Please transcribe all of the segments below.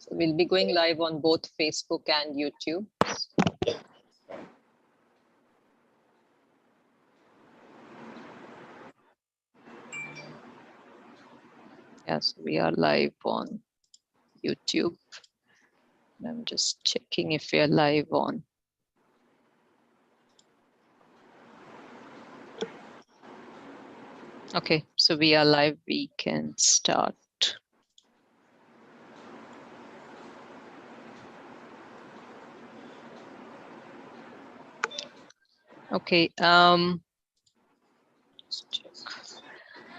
So we'll be going live on both Facebook and YouTube. Yes, we are live on YouTube. I'm just checking if we are live on. Okay, so we are live. We can start. Okay. Let's check.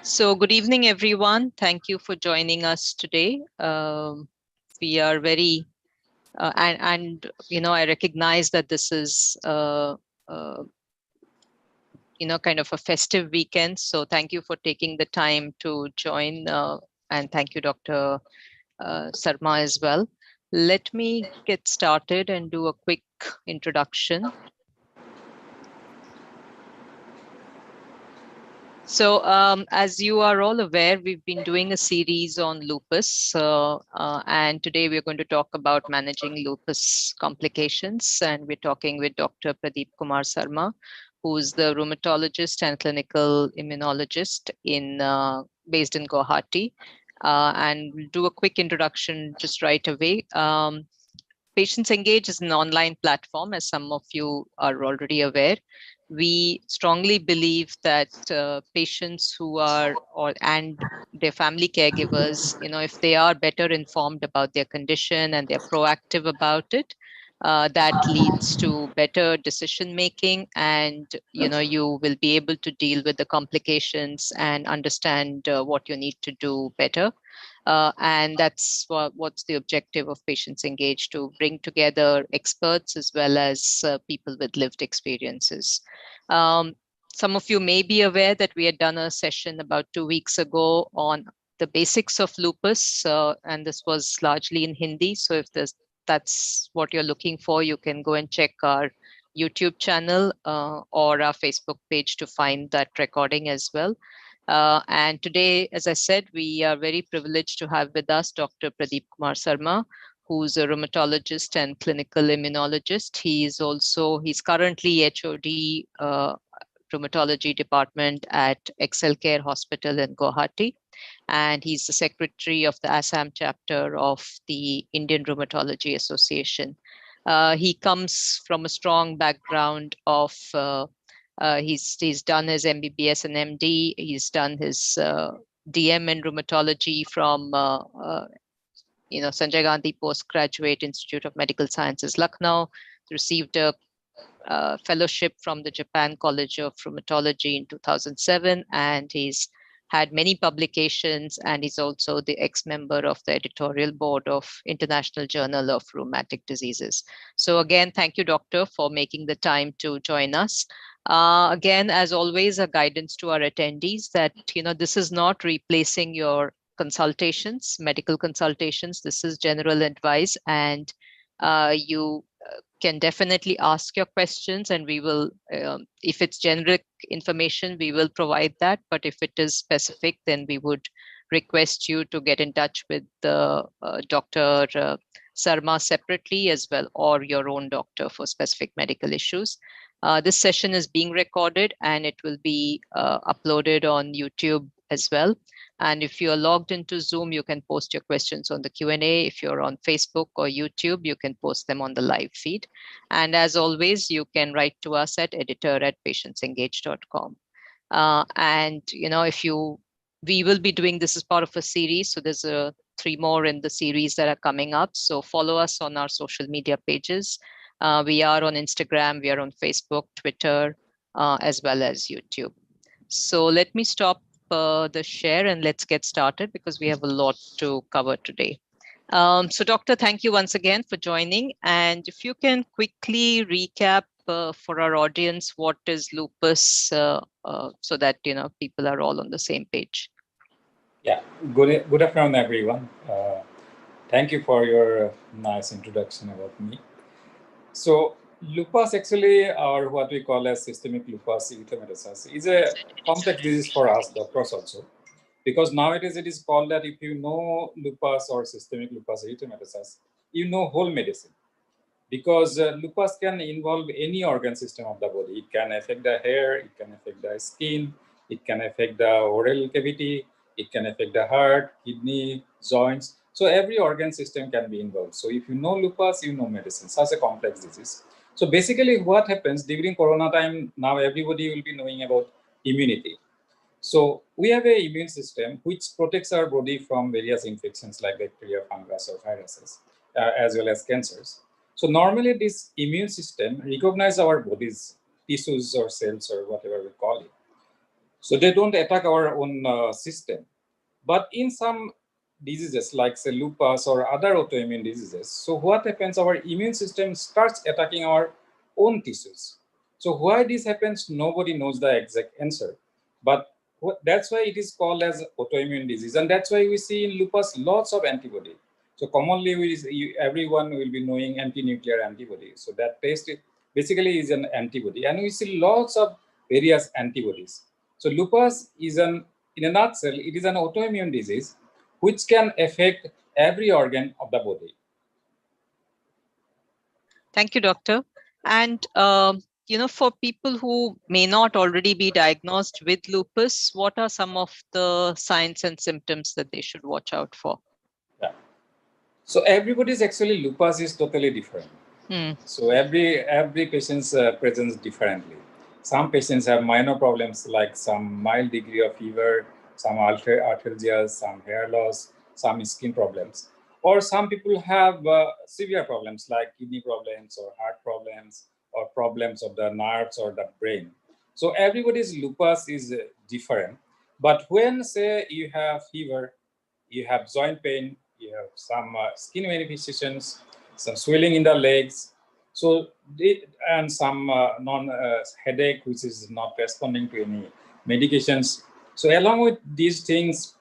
So good evening, everyone. Thank you for joining us today. We are very, and you know, I recognize that this is, you know, kind of a festive weekend. So thank you for taking the time to join, and thank you, Dr. Sarma, as well. Let me get started and do a quick introduction. So as you are all aware, we've been doing a series on lupus, and today we're going to talk about managing lupus complications, and we're talking with Dr. Pradip Kumar Sarma, who's the rheumatologist and clinical immunologist based in Guwahati. And we'll do a quick introduction just right away. Patients Engage is an online platform, as some of you are already aware. We strongly believe that patients who are and their family caregivers, you know, if they are better informed about their condition and they're proactive about it, that leads to better decision making, and you know, you will be able to deal with the complications and understand what you need to do better. And that's what's the objective of Patients Engage, to bring together experts as well as people with lived experiences. Some of you may be aware that we had done a session about 2 weeks ago on the basics of lupus, and this was largely in Hindi. So if that's what you're looking for, you can go and check our YouTube channel or our Facebook page to find that recording as well. And today, as I said, we are very privileged to have with us Dr. Pradip Kumar Sarma, who's a rheumatologist and clinical immunologist. He's currently HOD rheumatology department at Excel Care Hospital in Guwahati. And he's the secretary of the Assam chapter of the Indian Rheumatology Association. He comes from a strong background of he's done his MBBS and MD. He's done his DM in rheumatology from Sanjay Gandhi Postgraduate Institute of Medical Sciences, Lucknow. Received a fellowship from the Japan College of Rheumatology in 2007, and he's had many publications, and he's also the ex-member of the editorial board of International Journal of Rheumatic Diseases. So again, thank you, doctor, for making the time to join us. Again, as always, a guidance to our attendees that, you know, this is not replacing your consultations, medical consultations. This is general advice, and you can definitely ask your questions, and we will, if it's generic information, we will provide that. But if it is specific, then we would request you to get in touch with the Dr. Sarma separately as well, or your own doctor for specific medical issues. This session is being recorded, and it will be uploaded on YouTube as well. And if you are logged into Zoom, you can post your questions on the Q&A. If you're on Facebook or YouTube, you can post them on the live feed. And as always, you can write to us at editor@patientsengage.com. And, you know, we will be doing this as part of a series. So there's 3 more in the series that are coming up. So follow us on our social media pages. We are on Instagram, we are on Facebook, Twitter, as well as YouTube. So let me stop the share and let's get started, because we have a lot to cover today. So doctor, thank you once again for joining. And if you can quickly recap for our audience, what is lupus, so that, you know, people are all on the same page. Yeah, good afternoon, everyone. Thank you for your nice introduction about me. So lupus actually, or what we call as systemic lupus erythematosus, is a complex disease for us doctors also. Because nowadays it is called that if you know lupus or systemic lupus erythematosus, you know whole medicine. Because lupus can involve any organ system of the body. It can affect the hair, it can affect the skin, it can affect the oral cavity, it can affect the heart, kidney, joints. So every organ system can be involved. So if you know lupus, you know medicine. Such a complex disease. So basically what happens during Corona time, now everybody will be knowing about immunity. So we have an immune system which protects our body from various infections like bacteria, fungus, or viruses, as well as cancers. So normally this immune system recognizes our body's tissues or cells or whatever we call it. So they don't attack our own system. But in some diseases like say lupus or other autoimmune diseases, so what happens, our immune system starts attacking our own tissues. So why this happens, nobody knows the exact answer. But that's why it is called as autoimmune disease. And that's why we see in lupus lots of antibody. So commonly everyone will be knowing anti-nuclear antibody. So that test basically is an antibody. And we see lots of various antibodies. So lupus is in a nutshell, it is an autoimmune disease which can affect every organ of the body. Thank you, doctor. And for people who may not already be diagnosed with lupus, what are some of the signs and symptoms that they should watch out for? Yeah. So everybody's actually lupus is totally different. So every patient's presents differently. Some patients have minor problems like some mild degree of fever, some arthralgias, some hair loss, some skin problems. Or some people have severe problems like kidney problems or heart problems or problems of the nerves or the brain. So everybody's lupus is different. But when, say, you have fever, you have joint pain, you have some skin manifestations, some swelling in the legs, and some headache, which is not responding to any medications. So along with these things,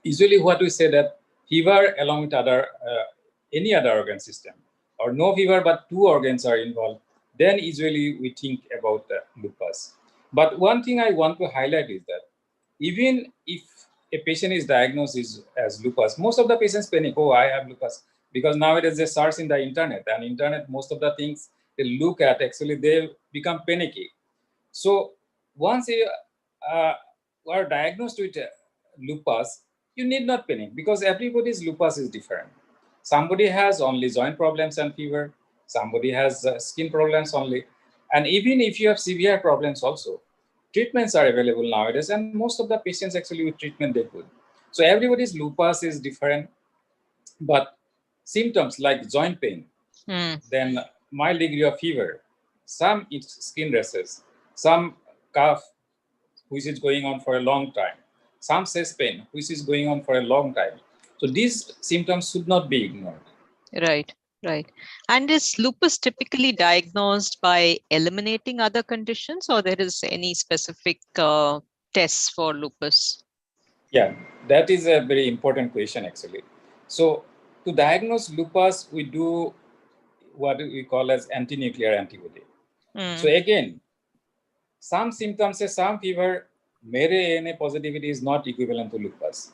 usually what we say that fever along with any other organ system, or no fever but two organs are involved, then usually we think about lupus. But one thing I want to highlight is that even if a patient is diagnosed as lupus, most of the patients panic, oh, I have lupus. Because nowadays they search in the internet, and internet, most of the things they look at, actually they become panicky. So once you are diagnosed with lupus, you need not panic because everybody's lupus is different. Somebody has only joint problems and fever. Somebody has skin problems only. And even if you have severe problems also, treatments are available nowadays, and most of the patients actually with treatment they good. So everybody's lupus is different, but symptoms like joint pain, then mild degree of fever, some skin rashes, some cough, which is going on for a long time, some chest pain, which is going on for a long time. So these symptoms should not be ignored. Right, right. And is lupus typically diagnosed by eliminating other conditions, or there is any specific tests for lupus? Yeah, that is a very important question actually. So to diagnose lupus, we do what we call as anti-nuclear antibody. So again, some symptoms, say some fever, mere ANA positivity is not equivalent to lupus.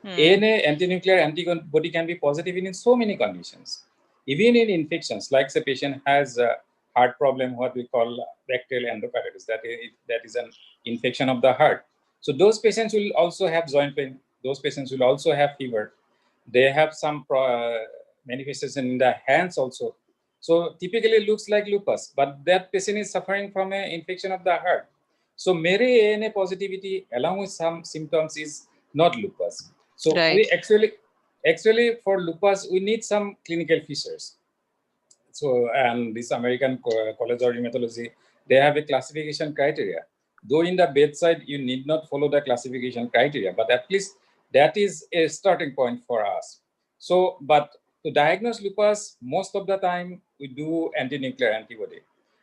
ANA, anti-nuclear antibody, can be positive in so many conditions. Even in infections, like the patient has a heart problem, what we call bacterial endocarditis, that is an infection of the heart. So those patients will also have joint pain. Those patients will also have fever. They have some manifestation in the hands also. So typically it looks like lupus, but that patient is suffering from an infection of the heart. So mere ANA positivity along with some symptoms is not lupus. So Right. we actually for lupus, we need some clinical features. So, and this American College of Rheumatology, they have a classification criteria. Though in the bedside, you need not follow the classification criteria, but at least that is a starting point for us. So, but to diagnose lupus, most of the time we do anti-nuclear antibody.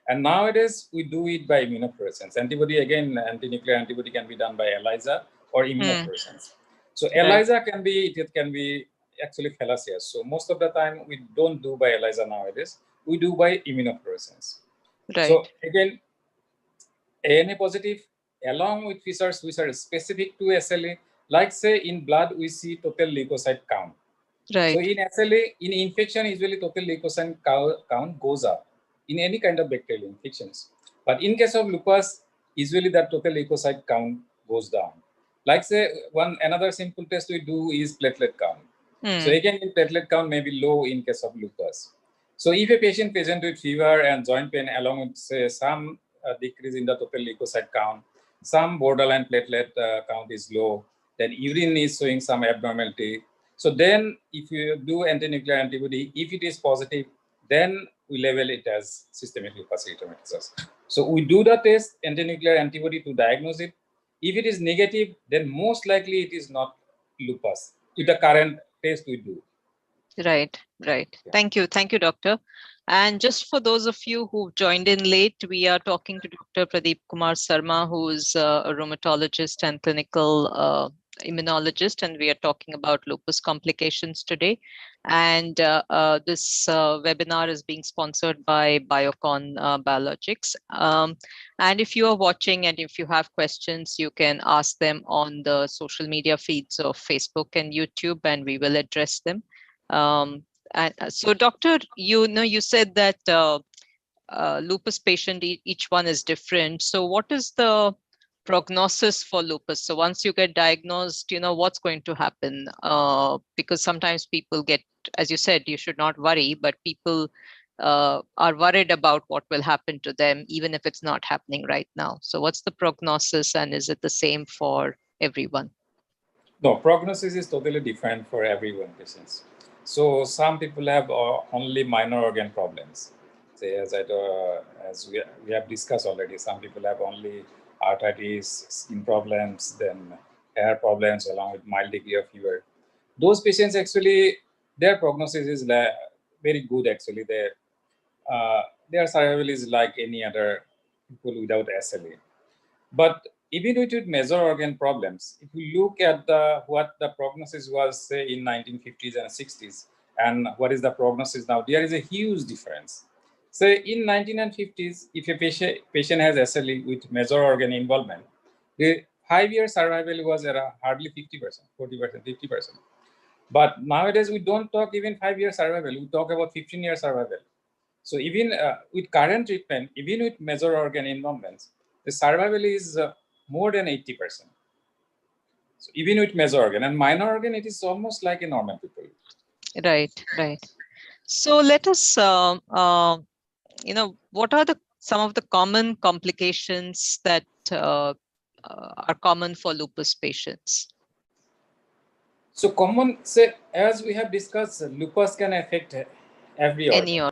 And nowadays we do it by immunofluorescence. Antibody, again, anti-nuclear antibody can be done by ELISA or immunofluorescence. So ELISA can be actually fallacious. So most of the time we don't do by ELISA nowadays. We do by immunofluorescence. Right. So again, ANA positive along with features which are specific to SLA, like say in blood, we see total leukocyte count. Right. So in SLA, in infection, usually total leukocyte count goes up in any kind of bacterial infections. But in case of lupus, usually that total leukocyte count goes down. Like say another simple test we do is platelet count. So again, platelet count may be low in case of lupus. So if a patient present with fever and joint pain along with say some decrease in the total leukocyte count, some borderline platelet count is low, then urine is showing some abnormality. So then if you do anti-nuclear antibody, if it is positive, then we label it as systemic lupus erythematosus. So we do the test anti-nuclear antibody to diagnose it. If it is negative, then most likely it is not lupus with the current test we do. Right, right. Yeah. Thank you, doctor. And just for those of you who've joined in late, we are talking to Dr. Pradip Kumar Sarma, who is a rheumatologist and clinical immunologist, and we are talking about lupus complications today. And this webinar is being sponsored by Biocon Biologics. And if you are watching and if you have questions, you can ask them on the social media feeds of Facebook and YouTube, and we will address them. And so, doctor, you said that lupus patient, each one is different. So what is the prognosis for lupus? So once you get diagnosed, what's going to happen? Because sometimes people get, as you said, you should not worry, but people are worried about what will happen to them, even if it's not happening right now. So what's the prognosis, and is it the same for everyone? No, prognosis is totally different for everyone patients. So some people have only minor organ problems. Say as we have discussed already, some people have only arthritis, skin problems, then hair problems along with mild degree of fever. Those patients actually, their prognosis is very good actually. Their survival is like any other people without SLA. But even with major organ problems, if you look at what the prognosis was, say, in 1950s and 60s, and what is the prognosis now, there is a huge difference. So in 1950s, if a patient has SLE with major organ involvement, the 5-year survival was around hardly 50%, 40%, 50%. But nowadays, we don't talk even 5-year survival, we talk about 15-year survival. So even with current treatment, even with major organ involvements, the survival is more than 80%. So even with major organ and minor organ, it is almost like a normal people. Right, right. So let us, what are some of the common complications that are common for lupus patients? So common, say, as we have discussed, lupus can affect every organ.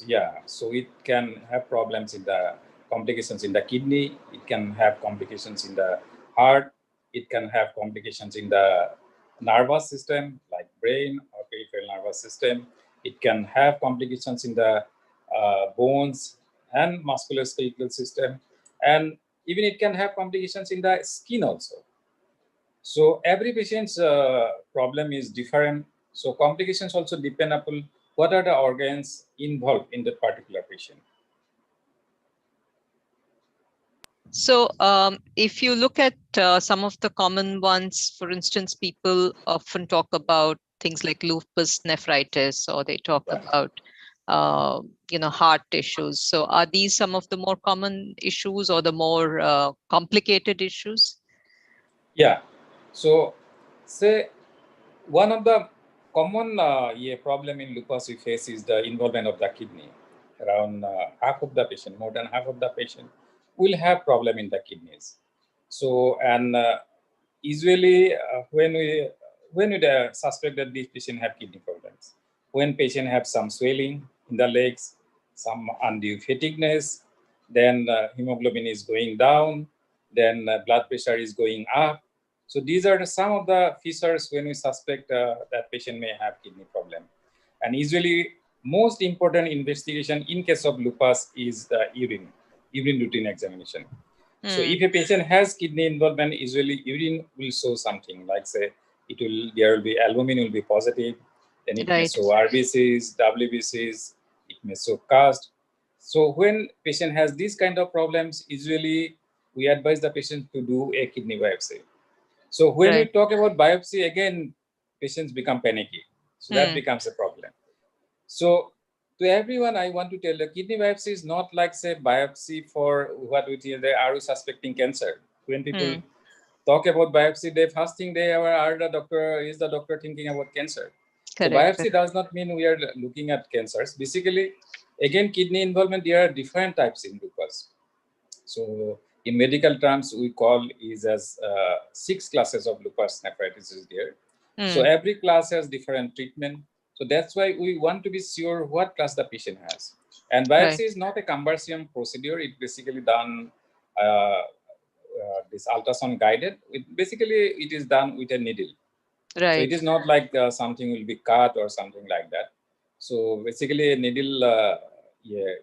Yeah, so it can have problems in the complications in the kidney, it can have complications in the heart, it can have complications in the nervous system like brain or peripheral nervous system, it can have complications in the bones and musculoskeletal system, and even it can have complications in the skin also. So every patient's problem is different. So complications also depend upon what are the organs involved in that particular patient. So if you look at some of the common ones, for instance, people often talk about things like lupus nephritis, or they talk about heart issues. So are these some of the more common issues or the more complicated issues? Yeah. So say one of the common problem in lupus we face is the involvement of the kidney. Around half of the patient, more than half of the patient will have problem in the kidneys. So, and usually when we suspect that this patient have kidney problems, when patient have some swelling in the legs, some undue fatigueness, then hemoglobin is going down, then blood pressure is going up. So these are some of the features when we suspect that patient may have kidney problem. And usually most important investigation in case of lupus is the urine routine examination. So if a patient has kidney involvement, usually urine will show something like say there will be albumin will be positive, then it may show RBCs, WBCs, it may show cast. So when patient has these kind of problems, usually we advise the patient to do a kidney biopsy. So when we talk about biopsy, again, patients become panicky. So that becomes a problem. So to everyone, I want to tell the kidney biopsy is not like, say, biopsy for what we tell they are suspecting cancer. When people talk about biopsy, the first thing they are the doctor, is the doctor thinking about cancer. So biopsy does not mean we are looking at cancers. Basically, again, kidney involvement, there are different types in lupus. So in medical terms, we call is as 6 classes of lupus nephritis is there. So every class has different treatment. So that's why we want to be sure what class the patient has. And biopsy is not a cumbersome procedure. It basically done this ultrasound guided. Basically, it is done with a needle. So it is not like something will be cut or something like that. So basically, a needle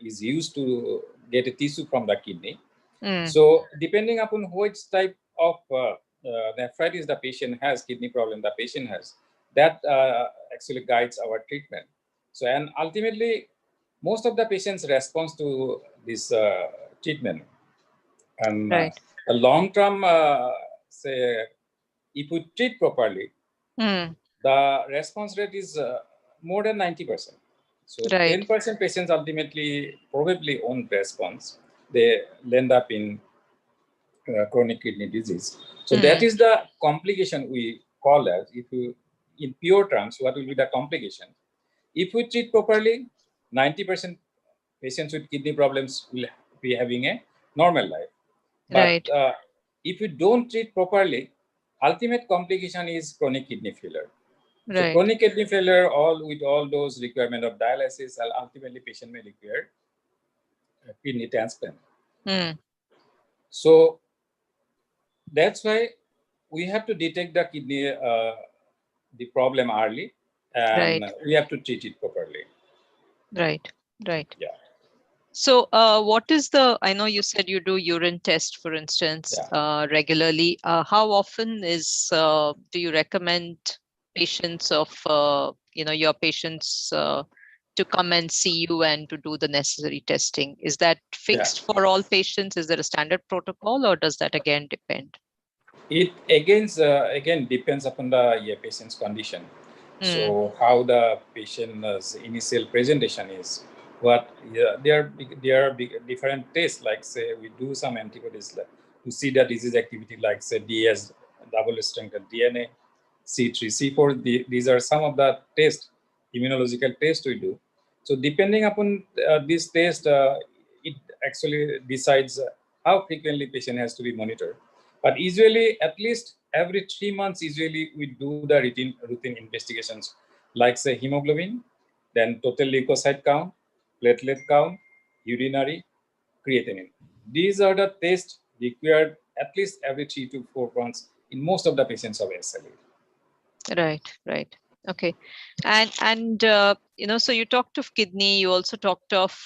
is used to get a tissue from the kidney. So depending upon which type of nephritis the patient has, kidney problem the patient has, that actually guides our treatment. So and ultimately, most of the patients respond to this treatment. And a long-term, say, if we treat properly, the response rate is more than 90%. So 10% patients ultimately probably won't response. They end up in chronic kidney disease. So that is the complication we call as, if you, in pure terms, what will be the complication? If we treat properly, 90% patients with kidney problems will be having a normal life. But if we don't treat properly, ultimate complication is chronic kidney failure. So chronic kidney failure, with all those requirement of dialysis, ultimately patient may require kidney transplant. So that's why we have to detect the kidney, the problem early, and we have to treat it properly. Right. Yeah. So what is I know you said you do urine test, for instance, regularly. How often do you recommend patients of, your patients to come and see you and to do the necessary testing? Is that fixed for all patients? Is there a standard protocol, or does that again depend? It again depends upon the patient's condition. So how the patient's initial presentation is. There are different tests, like say we do some antibodies to see the disease activity, like say DS, double stranded DNA, C3, C4. These are some of the tests, immunological tests we do. So depending upon this test, it actually decides how frequently patient has to be monitored. But usually, at least every 3 months, usually we do the routine investigations, like say hemoglobin, then total leukocyte count, platelet count, urinary, creatinine. These are the tests required at least every 3 to 4 months in most of the patients of SLE. Right. Okay. And so you talked of kidney, you also talked of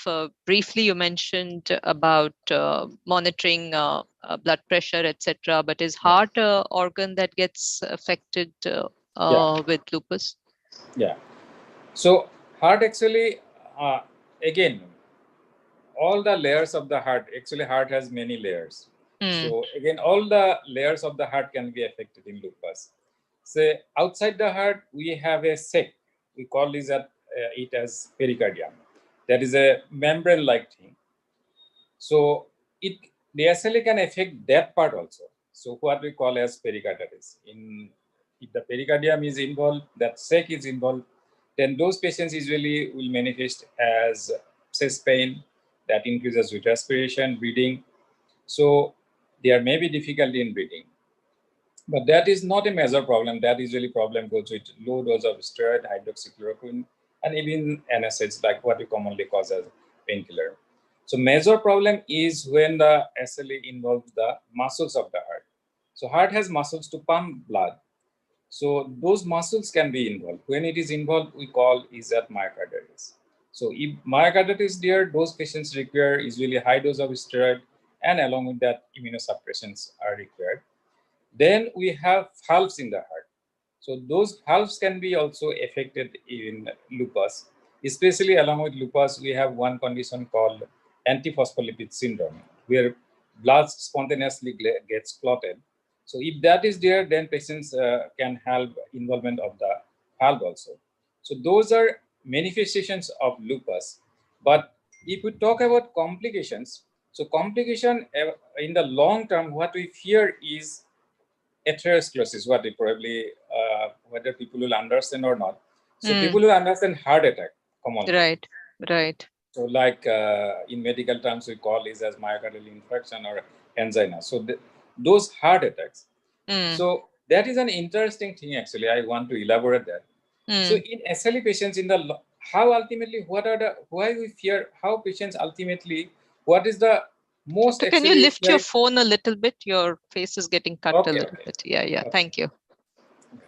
briefly, you mentioned about monitoring blood pressure, etc. But is heart organ that gets affected with lupus? Yeah. So heart actually, again, all the layers of the heart, actually heart has many layers. So again, all the layers of the heart can be affected in lupus. So outside the heart, we have a sac. We call it as pericardium. That is a membrane-like thing. So the SLE can affect that part also. So what we call as pericarditis. If the pericardium is involved, that sac is involved, then those patients usually will manifest as chest pain that increases with respiration, breathing. So there may be difficulty in breathing. But that is not a major problem. That usually problem goes with low dose of steroid, hydroxychloroquine, and even NSAIDs, like what we commonly call as painkiller. So major problem is when the SLE involves the muscles of the heart. So heart has muscles to pump blood. So those muscles can be involved. When it is involved, we call is that myocarditis. So if myocarditis is there, those patients require usually high dose of steroid, and along with that, immunosuppressions are required. Then we have valves in the heart. So those valves can be also affected in lupus. Especially along with lupus, we have one condition called antiphospholipid syndrome, where blood spontaneously gets clotted. So if that is there, then patients can have involvement of the valve also. So those are manifestations of lupus. But if we talk about complications, so complication in the long term, what we fear is atherosclerosis, what we probably, whether people will understand or not. So people will understand heart attack commonly. Right, right. So like in medical terms, we call this as myocardial infarction or angina. So those heart attacks. So that is an interesting thing, actually. I want to elaborate that. So in SLE patients, how ultimately, why we fear, how patients ultimately, what is the most Doctor, can you lift your phone a little bit? Your face is getting cut a little bit. Yeah, okay. Thank you. Okay.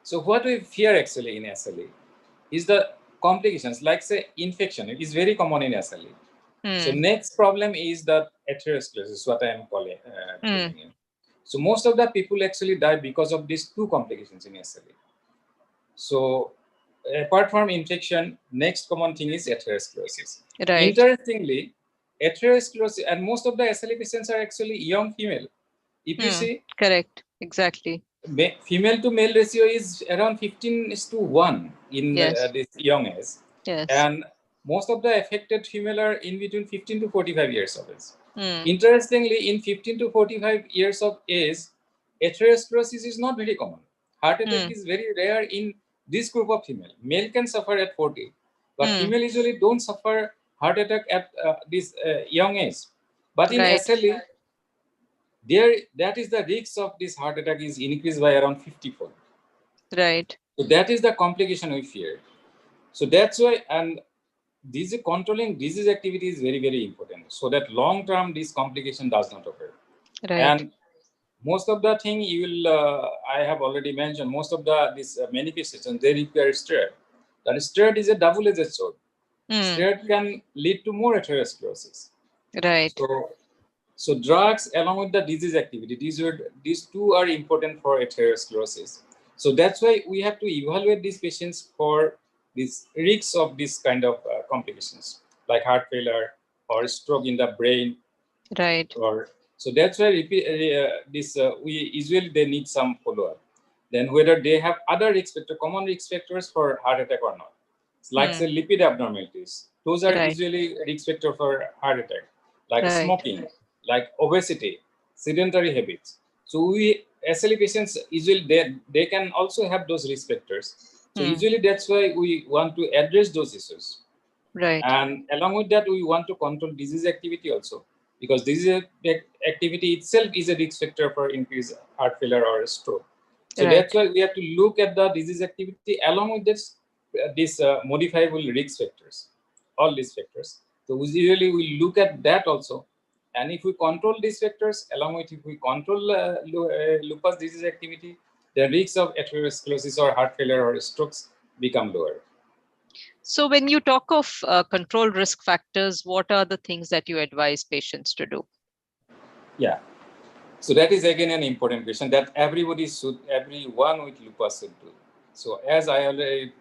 So what we fear actually in SLE is the complications, like say infection. It is very common in SLE. So next problem is the atherosclerosis, what I am calling. So most of the people actually die because of these two complications in SLE. So apart from infection, next common thing is atherosclerosis. Right. Interestingly, atherosclerosis, and most of the SLE patients are actually young female. If you see, correct, exactly. Female to male ratio is around 15:1 in this young age. Yes. And most of the affected female are in between 15 to 45 years of age. Interestingly, in 15 to 45 years of age, atherosclerosis is not very common. Heart attack is very rare in this group of female. Male can suffer at 40, but female usually don't suffer heart attack at this young age. But in SLE, that is the risk of this heart attack is increased by around 50-fold. Right. So that is the complication we fear. So that's why, and controlling disease activity is very, very important, so that long term this complication does not occur. Right. And most of the thing you will, I have already mentioned, most of this manifestations, they require steroid. That steroid is a double-edged sword. Steroid can lead to more atherosclerosis. Right. So drugs along with the disease activity, these two are important for atherosclerosis. So that's why we have to evaluate these patients for these risks of this kind of complications, like heart failure or stroke in the brain. Right. So that's why we usually they need some follow-up. Then whether they have other risk factors, common risk factors for heart attack or not. It's like say lipid abnormalities. Those are usually risk factor for heart attack, like smoking, like obesity, sedentary habits. So SLE patients usually they can also have those risk factors. So usually that's why we want to address those issues. Right. And along with that, we want to control disease activity also, because disease activity itself is a risk factor for increased heart failure or stroke. So that's why we have to look at the disease activity along with these modifiable risk factors, all these factors. So we usually we look at that also. And if we control these factors, along with if we control lupus disease activity, the risks of atherosclerosis or heart failure or strokes become lower. So when you talk of control risk factors, what are the things that you advise patients to do? Yeah. So that is again an important question that everyone with lupus should do. So as I already,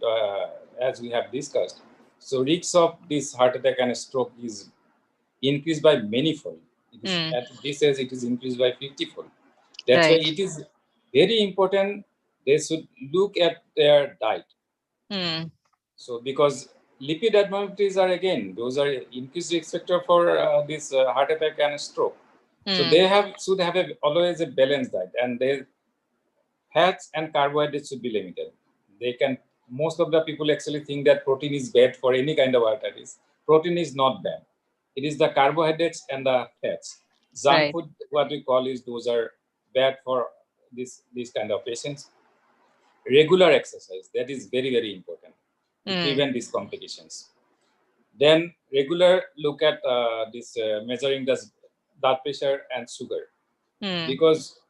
as we have discussed, so risks of this heart attack and stroke is increased by many-fold. At this age, it is increased by 50-fold. That's why it is very important they should look at their diet. So because lipid abnormalities are again, those are increased risk factor for this heart attack and stroke. So they should have always a balanced diet, and their fats and carbohydrates should be limited. Most of the people actually think that protein is bad for any kind of arteries. Protein is not bad. It is the carbohydrates and the fats. Junk food, what we call is those are bad for this kind of patients. Regular exercise, that is very, very important to prevent these complications. Then regular look at measuring the blood pressure and sugar, because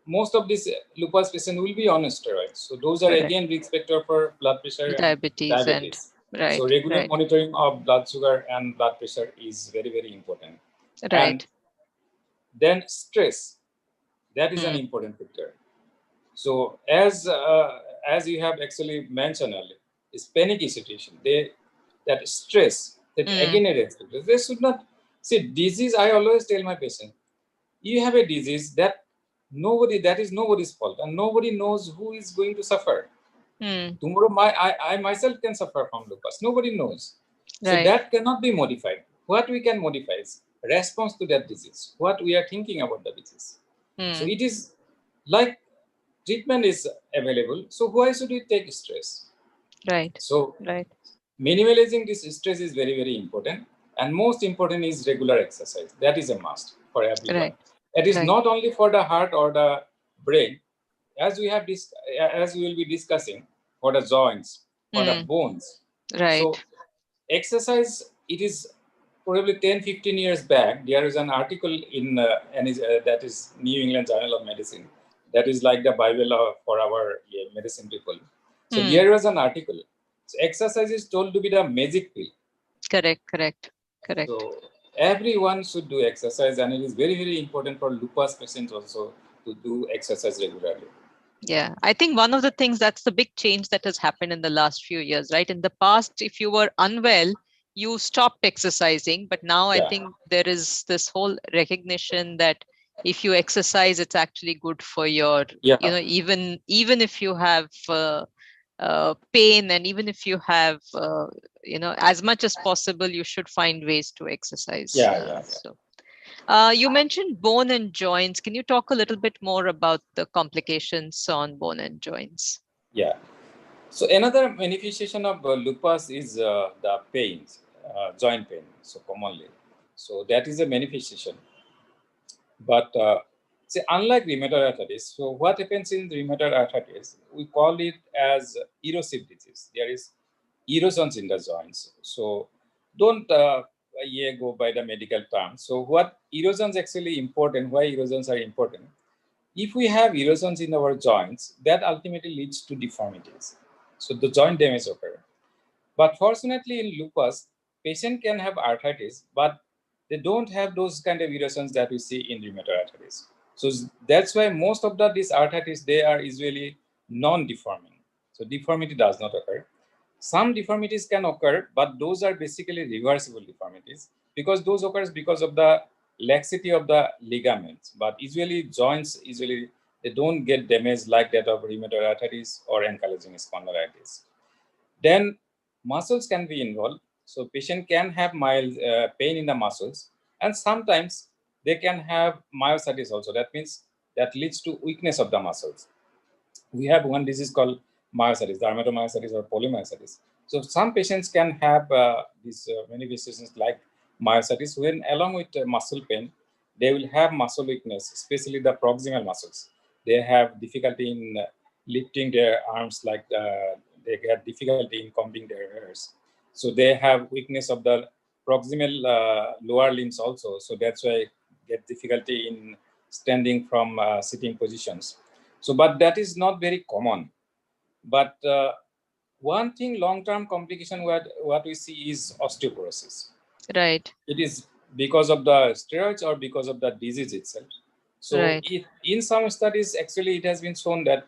most of these lupus patients will be on steroids. So those are again risk factor for blood pressure and diabetes. So regular monitoring of blood sugar and blood pressure is very, very important. And then stress, that is an important factor. So as you have actually mentioned earlier, is panic situation. That stress, that again a risk factor. They should not see disease. I always tell my patient, you have a disease that that is nobody's fault, and nobody knows who is going to suffer. Tomorrow, I myself can suffer from lupus. Nobody knows. So that cannot be modified. What we can modify is response to that disease, what we are thinking about the disease. So it is like treatment is available. So why should we take stress? So minimizing this stress is very, very important. And most important is regular exercise. That is a must for everyone. It is not only for the heart or the brain, as we will be discussing, for the joints, for the bones. So exercise, it is probably 10-15 years back, there is an article in that is New England Journal of Medicine, that is like the Bible for our medicine people. So there was an article. So exercise is told to be the magic pill. Correct. So everyone should do exercise, and it is very, very important for lupus patients also to do exercise regularly. Yeah, I think one of the things, that's the big change that has happened in the last few years, right? In the past, if you were unwell, you stopped exercising. But now I think there is this whole recognition that if you exercise, it's actually good for your, even if you have pain, and even if you have, as much as possible, you should find ways to exercise. So. You mentioned bone and joints. Can you talk a little bit more about the complications on bone and joints? Yeah. So another manifestation of lupus is the pains, joint pain, so commonly. So that is a manifestation. But unlike rheumatoid arthritis, so what happens in rheumatoid arthritis, we call it as erosive disease. There is erosions in the joints. So don't go by the medical terms. So what erosions actually important, why erosions are important? If we have erosions in our joints, that ultimately leads to deformities. So the joint damage occurs. But fortunately in lupus, patient can have arthritis, but they don't have those kind of erosions that we see in rheumatoid arthritis. So that's why most of these arthritis, they are usually non-deforming. So deformity does not occur. Some deformities can occur, but those are basically reversible deformities because those occurs because of the laxity of the ligaments. But usually joints, they don't get damaged like that of rheumatoid arthritis or ankylosing spondylitis. Then muscles can be involved. So patient can have mild pain in the muscles, and sometimes they can have myositis also. That means that leads to weakness of the muscles. We have one disease called myositis, dermatomyositis or polymyositis. So some patients can have these manifestations like myositis, when along with muscle pain, they will have muscle weakness, especially the proximal muscles. They have difficulty in lifting their arms, like they get difficulty in combing their hairs. So they have weakness of the proximal lower limbs also. So that's why get difficulty in standing from sitting positions. So, but that is not very common. But one thing, long-term complication, what we see is osteoporosis. Right. It is because of the steroids or because of the disease itself. So in some studies, actually, it has been shown that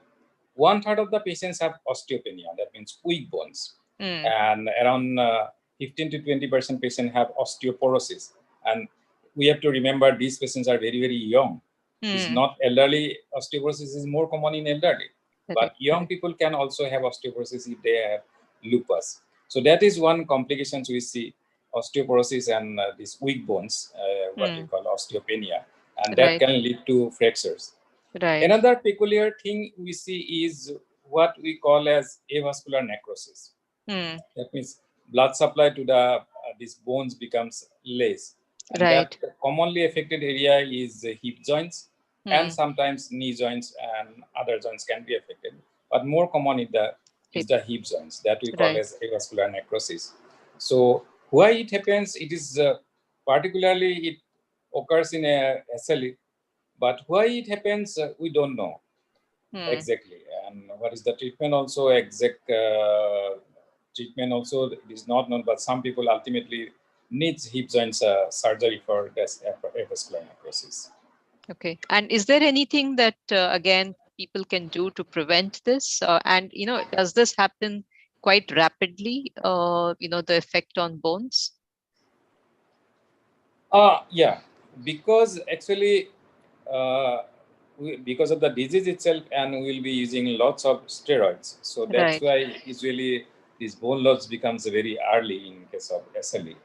1/3 of the patients have osteopenia. That means weak bones. And around 15 to 20% patients have osteoporosis. And we have to remember these patients are very, very young. It's not elderly. Osteoporosis is more common in elderly. But young people can also have osteoporosis if they have lupus. So that is one complication we see, osteoporosis and these weak bones, what we call osteopenia. And that can lead to fractures. Another peculiar thing we see is what we call as avascular necrosis. That means blood supply to the these bones becomes less. And that commonly affected area is hip joints, and sometimes knee joints and other joints can be affected. But more common is the hip joints that we call as avascular necrosis. So why it happens, it is particularly it occurs in a SLE, but why it happens, we don't know exactly. And what is the treatment also, exact treatment also is not known, but some people ultimately needs hip joints surgery for this avascular necrosis. Okay. And is there anything that, again, people can do to prevent this? And, does this happen quite rapidly, the effect on bones? Yeah, because actually because of the disease itself, and we'll be using lots of steroids. So that's why usually this bone loss becomes very early in case of SLE.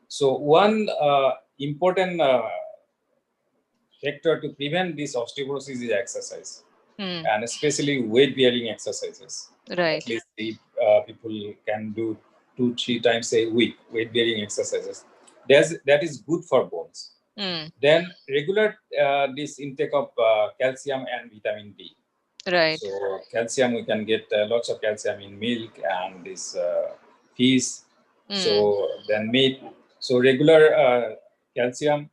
So one important factor to prevent this osteoporosis is exercise, and especially weight-bearing exercises. At least if people can do 2-3 times a week weight-bearing exercises, that is good for bones. Then regular this intake of calcium and vitamin D. So calcium, we can get lots of calcium in milk and this fish. So then meat. So regular calcium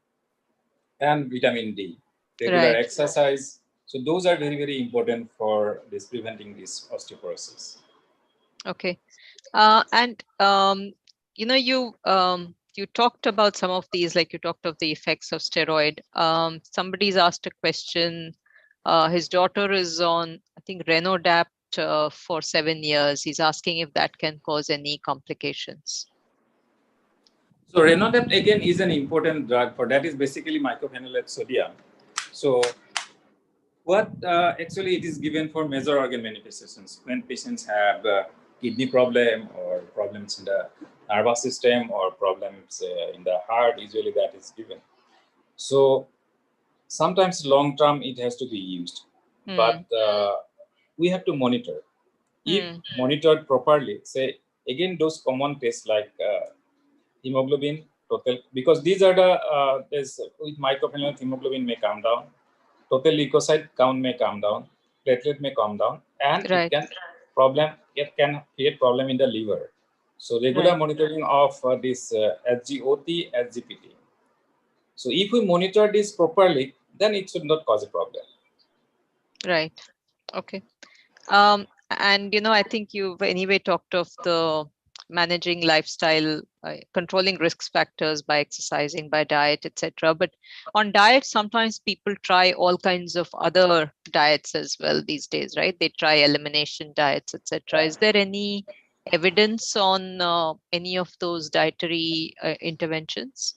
and vitamin D, regular exercise. So those are very, very important for this preventing this osteoporosis. Okay. And you talked about some of these, like you talked of the effects of steroid. Somebody's asked a question. His daughter is on, I think, Renodapt for 7 years. He's asking if that can cause any complications. So Renodapt again is an important drug for that, is basically mycophenolate sodium. So what actually it is given for major organ manifestations when patients have kidney problem or problems in the nervous system or problems in the heart. Usually that is given. So sometimes long term it has to be used, but we have to monitor. If monitored properly, say again those common tests like hemoglobin total, because these are the with mycophenolate hemoglobin may come down, total leukocyte count may come down, platelet may come down, and it can create problem in the liver. So regular monitoring of this SGOT, SGPT. So if we monitor this properly, then it should not cause a problem. Right. Okay. And I think you've anyway talked of the managing lifestyle, controlling risk factors by exercising, by diet, etc. But on diet, sometimes people try all kinds of other diets as well these days, right? They try elimination diets, etc. Is there any evidence on any of those dietary interventions?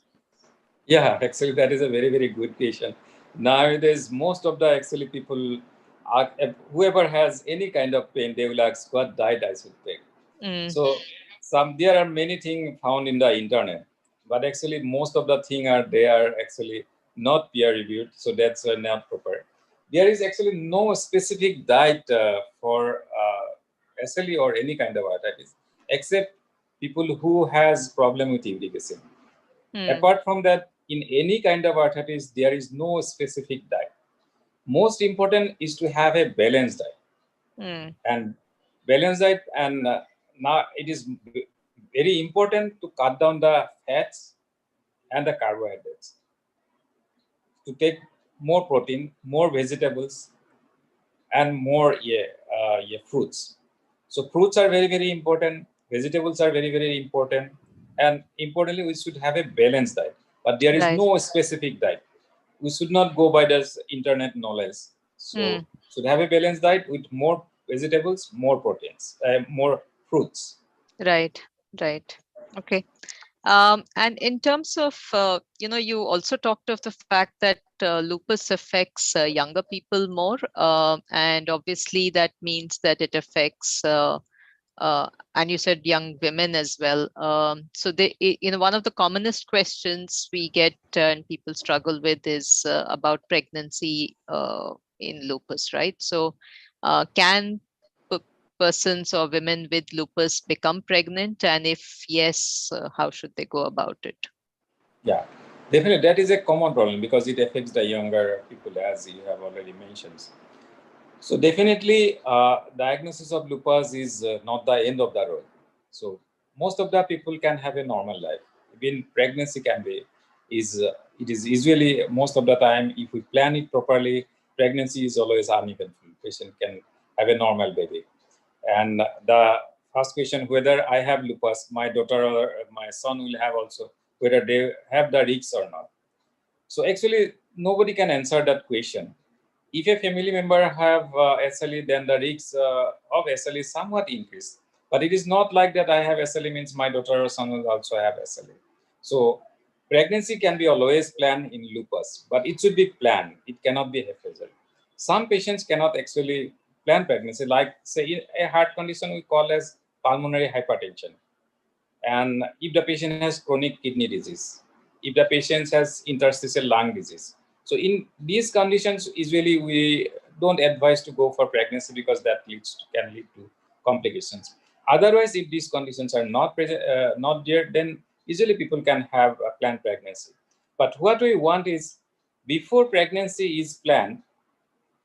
Yeah, actually, that is a very, very good question. Nowadays, most of the actually people are, whoever has any kind of pain, they will ask what diet I should take. So there are many things found in the internet, but actually most of the things they are actually not peer reviewed, so that's not proper. There is actually no specific diet for SLE or any kind of arthritis, except people who has problem with uric acid. Apart from that, in any kind of arthritis, there is no specific diet. Most important is to have a balanced diet. And balanced diet, and now it is very important to cut down the fats and the carbohydrates, to take more protein, more vegetables, and more fruits. So fruits are very, very important. Vegetables are very, very important. And importantly, we should have a balanced diet. But there is no specific diet. We should not go by this internet knowledge. So should have a balanced diet with more vegetables, more proteins, more fruits. Right. Okay. And in terms of, you also talked of the fact that lupus affects younger people more. And obviously that means that it affects, and you said young women as well. So one of the commonest questions we get and people struggle with is about pregnancy in lupus, right? So can persons or women with lupus become pregnant? And if yes, how should they go about it? Yeah, definitely. That is a common problem because it affects the younger people, as you have already mentioned. So definitely, diagnosis of lupus is not the end of the road. So most of the people can have a normal life. Even pregnancy can be, it is usually most of the time, if we plan it properly, pregnancy is always uneventful. Patient can have a normal baby. And the first question, whether I have lupus, my daughter or my son will have also, whether they have the risks or not. So actually, nobody can answer that question. If a family member have SLE, then the risks of SLE is somewhat increased. But it is not like that I have SLE means my daughter or son will also have SLE. So pregnancy can be always planned in lupus, but it should be planned. It cannot be haphazard. some patients cannot actually plan pregnancy, like say in a heart condition we call as pulmonary hypertension. And if the patient has chronic kidney disease, if the patient has interstitial lung disease. So in these conditions, usually we don't advise to go for pregnancy because that can lead to complications. Otherwise, if these conditions are not not there, then usually people can have a planned pregnancy. But what we want is, before pregnancy is planned,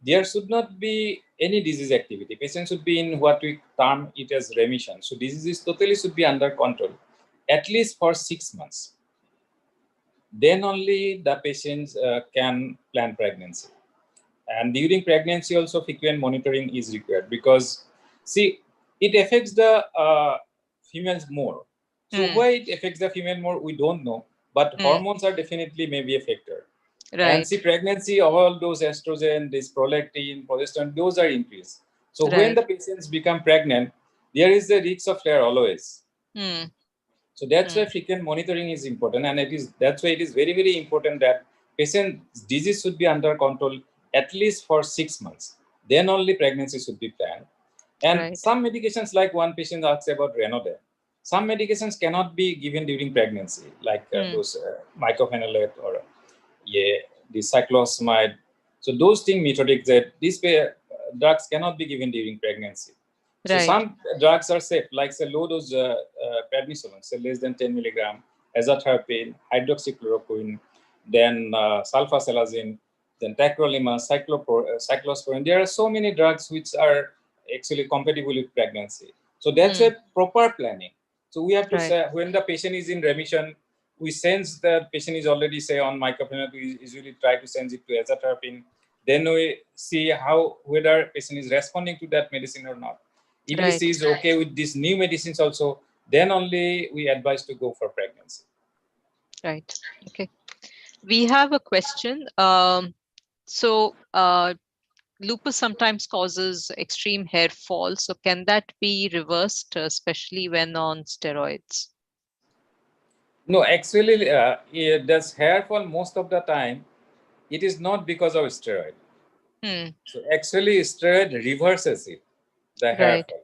there should not be any disease activity. Patient should be in what we term it as remission. So diseases totally should be under control, at least for 6 months. Then only the patients can plan pregnancy. And during pregnancy also frequent monitoring is required, because see, it affects the females more. So why it affects the female more, we don't know, but hormones are definitely maybe a factor. And see, pregnancy, all those estrogen, this prolactin, progesterone, those are increased. So when the patients become pregnant, there is the risk of flare always. So that's why frequent monitoring is important, and that's why it is very, very important that patient's disease should be under control at least for 6 months. Then only pregnancy should be planned. And some medications, like one patient asked about Renode, some medications cannot be given during pregnancy, like those mycophenolate or the cyclophosphamide. So those things, methotrexate, these drugs cannot be given during pregnancy. So some drugs are safe, like say low dose prednisolone, say less than 10 milligram, azathioprine, hydroxychloroquine, then sulfasalazine, then tacrolimus, cyclosporin. There are so many drugs which are actually compatible with pregnancy. So that's a proper planning. So we have to say, when the patient is in remission, we sense that patient is already say on mycophenolate, we usually try to send it to azathioprine. Then we see whether patient is responding to that medicine or not. If he is okay with these new medicines also, then only we advise to go for pregnancy. Right. Okay. We have a question. Lupus sometimes causes extreme hair fall. So can that be reversed, especially when on steroids? No, actually, does hair fall most of the time. It is not because of steroid. So actually, steroid reverses it, the hair fall.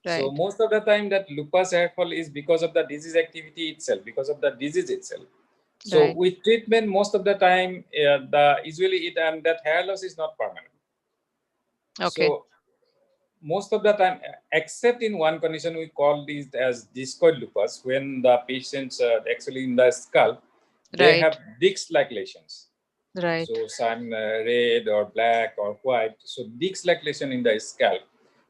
So most of the time that lupus hair fall is because of the disease activity itself, because of the disease itself. So with treatment, most of the time, that hair loss is not permanent. Okay. So most of the time, except in one condition, we call this as discoid lupus, when the patients actually in the scalp, they have disc-like lesions. So some red or black or white. So disc-like lesion in the scalp.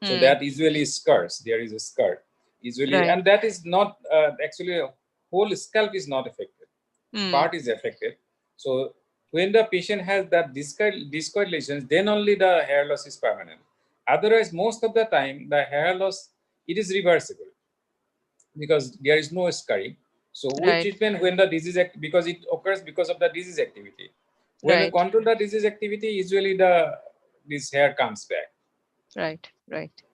So that usually scars. There is a scar usually, and that is not actually whole scalp is not affected. Part is affected. So when the patient has that discoid lesions, then only the hair loss is permanent. Otherwise, most of the time, the hair loss, it is reversible because there is no scarring. So with treatment, when the disease, because it occurs because of the disease activity. When we control the disease activity, usually this hair comes back. Right.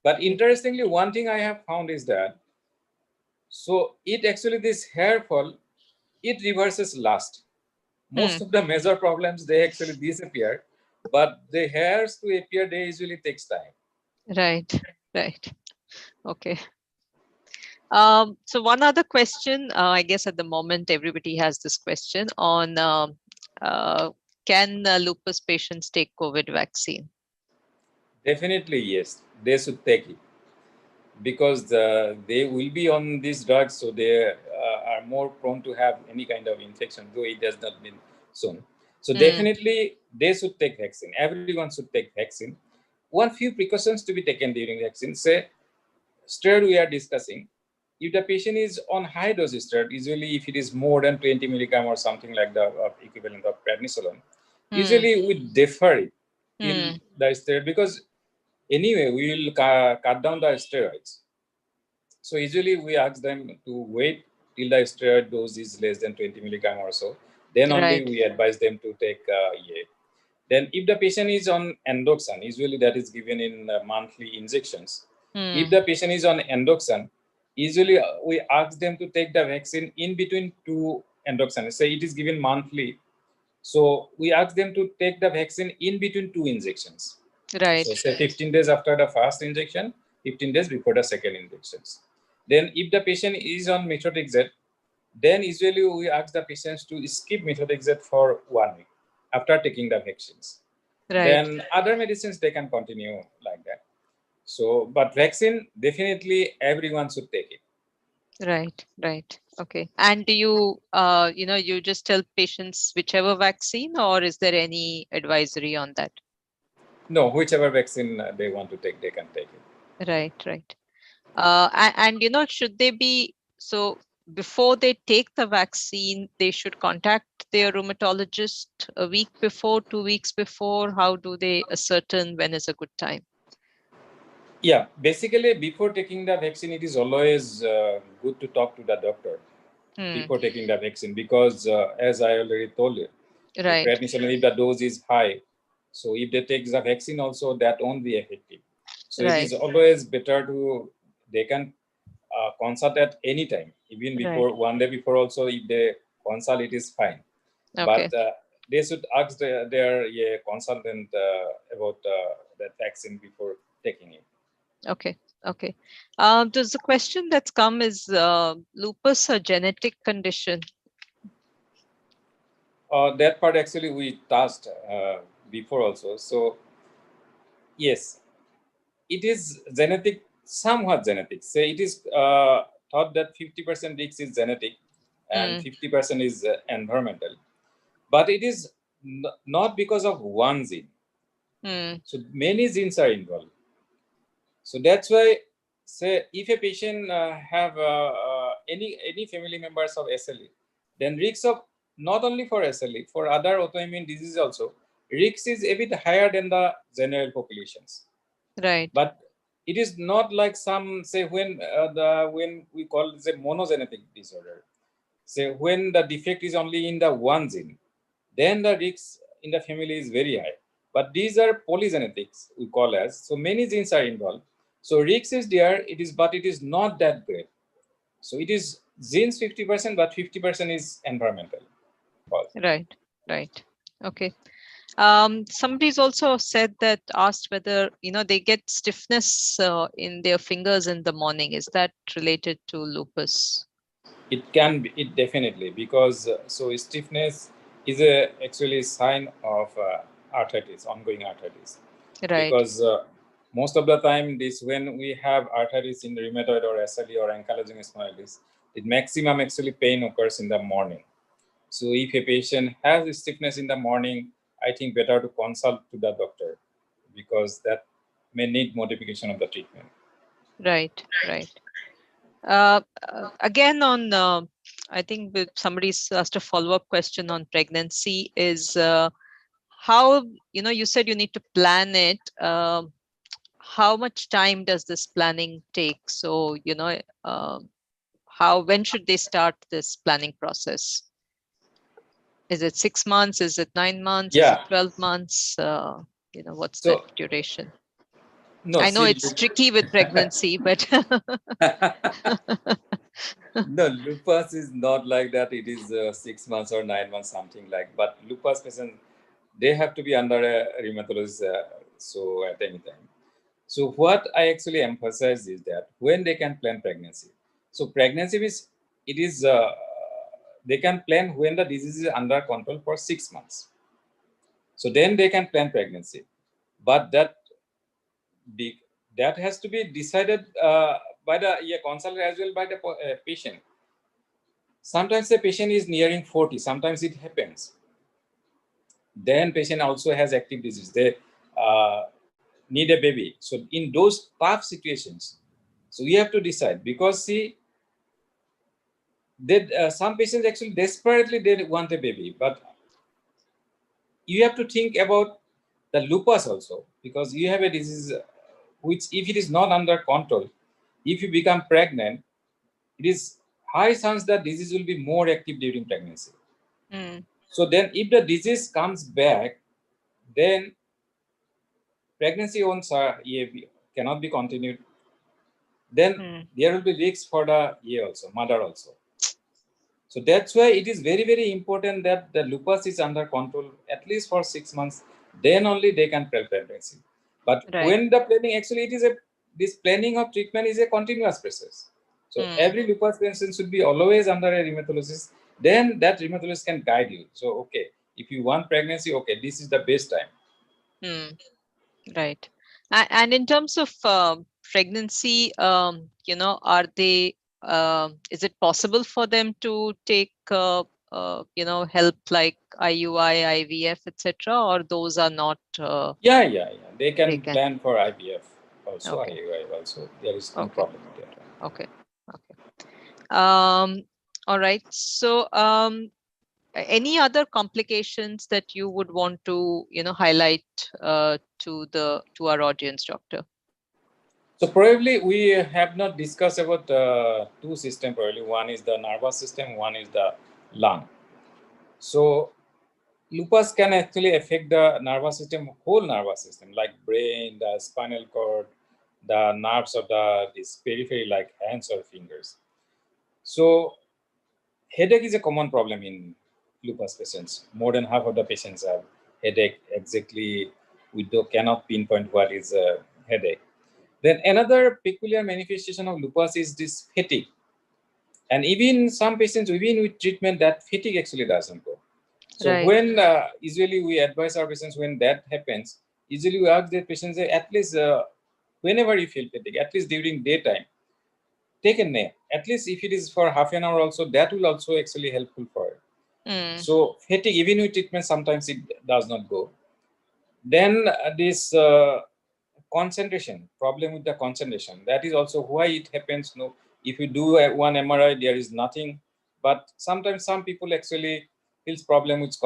But interestingly, one thing I have found is that, so this hair fall, it reverses last. Most of the major problems, they actually disappear, but the hairs to appear, they usually takes time. Right. Okay. So one other question, I guess at the moment everybody has this question on can lupus patients take COVID vaccine? Definitely, yes. They should take it because they will be on these drugs, so they are more prone to have any kind of infection, though it has not been shown. So definitely, they should take vaccine. Everyone should take vaccine. One few precautions to be taken during vaccine. Say, steroid we are discussing. If the patient is on high dose steroid, usually if it is more than 20 milligram or something like the equivalent of prednisolone, usually we defer it till the steroid, because anyway we will cut down the steroids. So usually we ask them to wait till the steroid dose is less than 20 milligram or so. Then only we advise them to take EA. Then if the patient is on endoxan, usually that is given in monthly injections. If the patient is on endoxan, usually we ask them to take the vaccine in between two endoxan. Say it is given monthly. So we ask them to take the vaccine in between two injections. Right. So say 15 days after the first injection, 15 days before the second injections. Then if the patient is on methotrexate, then usually we ask the patients to skip methotrexate for 1 week after taking the vaccines. Right. Then other medicines they can continue like that. So, but vaccine definitely everyone should take it. Right. Right. Okay. And do you, you just tell patients whichever vaccine, or is there any advisory on that? No, whichever vaccine they want to take, they can take it. Right. Right. And should they be so before they take the vaccine, they should contact their rheumatologist a week before, 2 weeks before? How do they ascertain when is a good time? Yeah, basically before taking the vaccine, it is always good to talk to the doctor before taking the vaccine, because as I already told you, Right. traditionally if the dose is high, so if they take the vaccine also, that won't be effective. So it is Right. always better to, they can consult at any time, even before, Right. 1 day before also, if they consult, it is fine. Okay. But they should ask their consultant about that vaccine before taking it. Okay. Okay. Does the question that's come is lupus a genetic condition? That part actually we touched before also. So yes, it is genetic, somewhat genetic. So it is thought that 50% risk is genetic and 50% is environmental. But it is not because of one gene. So many genes are involved. So that's why, say, if a patient have any family members of SLE, then risk of not only for SLE, for other autoimmune diseases also, risk is a bit higher than the general populations. Right. But it is not like some, say, when we call it a monogenetic disorder, say when the defect is only in the one gene, then the risk in the family is very high. But these are polygenetics, we call as, so many genes are involved. So risk is there, it is, but it is not that great. So it is genes 50%, but 50% is environmental cause. Right. Right. Okay. Somebody's also said that asked whether they get stiffness in their fingers in the morning. Is that related to lupus? It can be, it definitely, because so stiffness is a actually sign of arthritis, ongoing arthritis. Right. Because most of the time, this when we have arthritis in rheumatoid or SLE or ankylosing spondylitis, the maximum actually pain occurs in the morning. So if a patient has stiffness in the morning, I think better to consult to the doctor, because that may need modification of the treatment. Right. Right. Again, on I think somebody's asked a follow-up question on pregnancy is how, you said you need to plan it. How much time does this planning take? So, when should they start this planning process? Is it 6 months? Is it 9 months? Is it Yeah. 12 months? What's the So duration? no, I know see, it's tricky with pregnancy, but no, lupus is not like that. It is 6 months or 9 months, something like. But lupus patients, they have to be under a rheumatologist, so at any time. So what I actually emphasize is that when they can plan pregnancy. So pregnancy is, it is they can plan when the disease is under control for 6 months. So then they can plan pregnancy, but that has to be decided by the consultant as well by the patient. Sometimes the patient is nearing 40, sometimes it happens. Then patient also has active disease. They need a baby. So in those tough situations, so we have to decide, because see, some patients actually desperately they want a baby, but you have to think about the lupus also, because you have a disease which, if it is not under control, if you become pregnant, it is high chance that disease will be more active during pregnancy. So then if the disease comes back, then pregnancy cannot be continued. Then there will be risks for the mother also. So that's why it is very, very important that the lupus is under control at least for 6 months. Then only they can plan pregnancy. But when the planning, actually it is this planning of treatment is a continuous process. So every lupus patient should be always under a rheumatologist. Then that rheumatologist can guide you. So, okay, if you want pregnancy, okay, this is the best time. Right. And in terms of pregnancy, are they, is it possible for them to take, help like IUI, IVF, etc., or those are not? Yeah. They can plan for IVF also, Okay. IUI also. There is no problem with that. Okay. All right. So, any other complications that you would want to, highlight to our audience, doctor? So probably we have not discussed about two systems. Probably one is the nervous system, one is the lung. So lupus can actually affect the nervous system, whole nervous system, like brain, the spinal cord, the nerves of this periphery, like hands or fingers. So headache is a common problem in lupus patients. More than half of the patients have headache. Exactly, we cannot pinpoint what is a headache. Then another peculiar manifestation of lupus is this fatigue. And even some patients, even with treatment, that fatigue actually doesn't go. So when usually we advise our patients when that happens, usually we ask the patients at least whenever you feel fatigue, at least during daytime, take a nap. At least if it is for half an hour also, that will also actually helpful for it. So fatigue, even with treatment, sometimes it does not go. Then this concentration, problem with the concentration, that is also why it happens. No, if you do one MRI, there is nothing. But sometimes some people actually feels problem with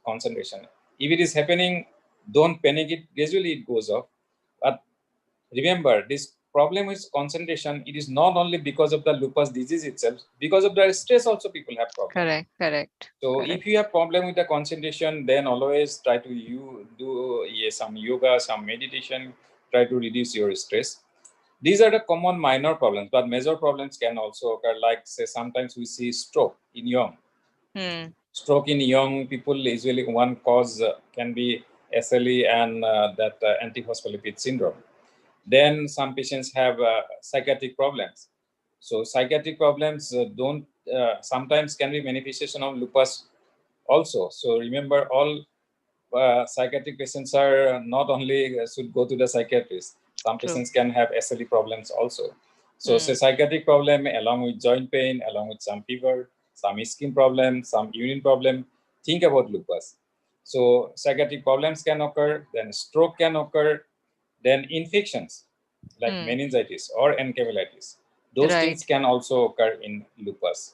concentration. If it is happening, don't panic it. Gradually it goes off. But remember, this problem with concentration, it is not only because of the lupus disease itself, because of the stress also people have problem. Correct. So if you have problem with the concentration, then always try to do some yoga, some meditation, try to reduce your stress. These are the common minor problems, but major problems can also occur, like say sometimes we see stroke in young. Stroke in young people, usually one cause can be SLE and that antiphospholipid syndrome. Then some patients have psychiatric problems. So psychiatric problems don't sometimes can be manifestation of lupus also. So remember, all psychiatric patients are not only should go to the psychiatrist. Some patients can have SLE problems also. So say psychiatric problem along with joint pain, along with some fever, some skin problem, some urine problem. Think about lupus. So psychiatric problems can occur, then stroke can occur, then infections like meningitis or encephalitis. Those things can also occur in lupus.